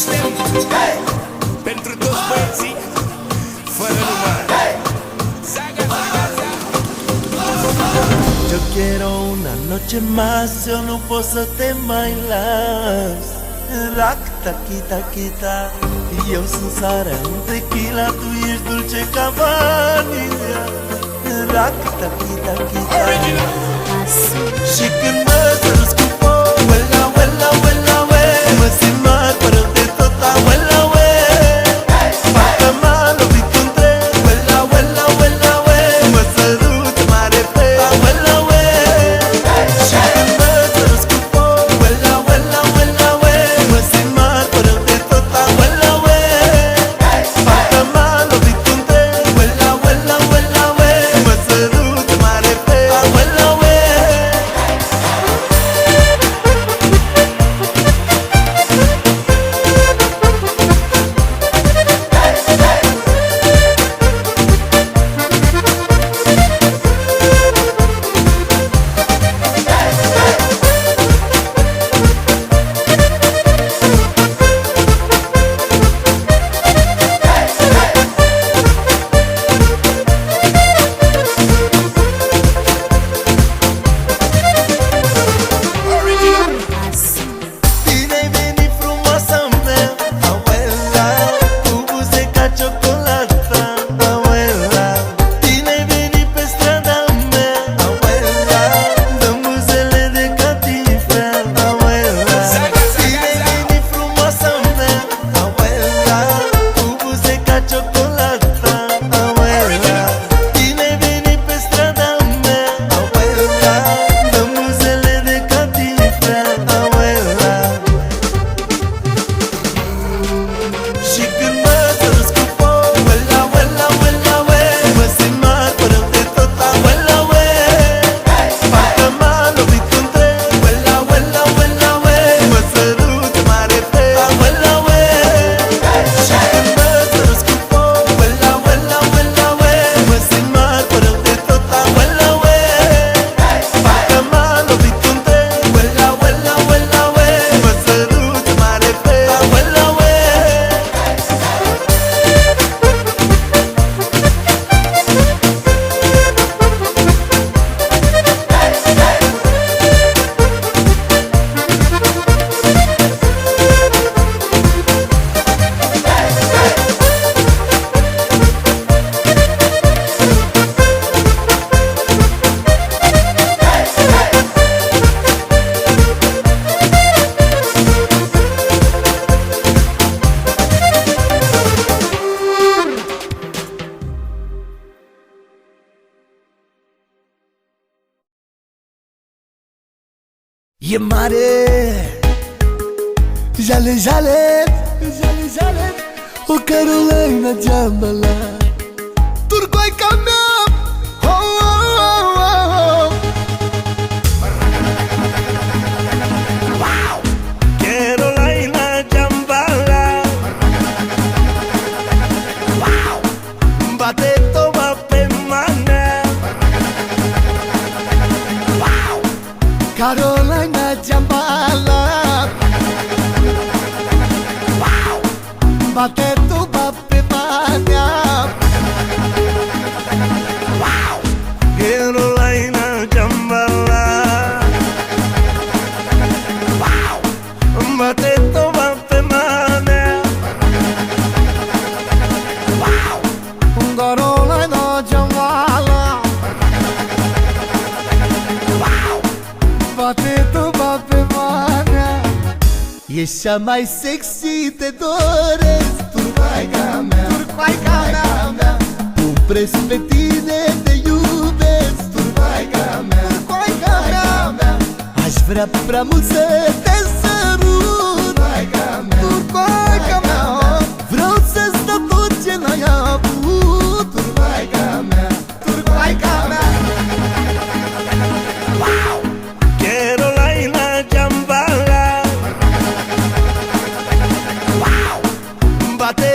Astem pentru toți băieții fără număr. Yo quiero una noche más, yo no puedo te mai las. Rac, taquita, quita. Y eu sunt sarea în tequila, tu ești dulce ca vanilea. Rac, taquita, quita. Și când mă sărut cu foc, uela, uela, uela, we, mă simt mare fără de tot, uela, we. Parcă m-a lovit un tren, uela, uela, uela, we, mă sărut mare pe, uela, we. Și când mă sărut cu foc, uela, uela, uela, we, mă simt mare fără de tot, uela, we. Parcă m-a lovit un tren, uela, uela, uela, we, mă sărut mare pe, uela, we. Bine-ai venit, frumoasa mea, abuela, cu buze ca ciocolata, abuela. Bine-ai venit pe strada mea, abuela, dăm buzele de catifea, abuela. Bine-ai venit, frumoasa mea, abuela, cu buze ca ciocolata, abuela. Bine-ai venit pe strada mea, abuela, dăm buzele de catifea, abuela. Și când mă sărut cu foc, uela, uela, uela, we, mă simt mare fără de tot, uela, we. Parcă m-a lovit un tren, uela, uela, uela, we, mă sărut mare pe, uela, we. Și când mă sărut cu foc, uela, uela, uela, we, mă simt mare fără de tot, uela, we. Parcă m-a lovit un tren, uela, uela, uela, we, mă sărut mare pe, uela, we. E mare, jale, jale, jale, jale, o Carolina Giambala, turcoaica mea, oh, oh, oh, oh. Wow! Carolina Giambala, wow! Bate toma pe manea, wow! Carolina Giambala, wow! Bate tuba pe manea, wow! Carolina Giambala, wow! Bate tuba pe manea, wow! Carolina Giambala, wow! Bate tuba pe manea, ești cea mai sexy, te doresc, turcoaica mea, turcoaica mea. Umpresc pe tine, te iubesc, turcoaica mea, turcoaica mea. Aș vrea prea mult să te sărut, turcoaica mea, turcoaica mea. Vreau să-ți dau tot ce n-ai avut, turcoaica mea, turcoaica mea. Wow! Carolina Giambala, wow! Bate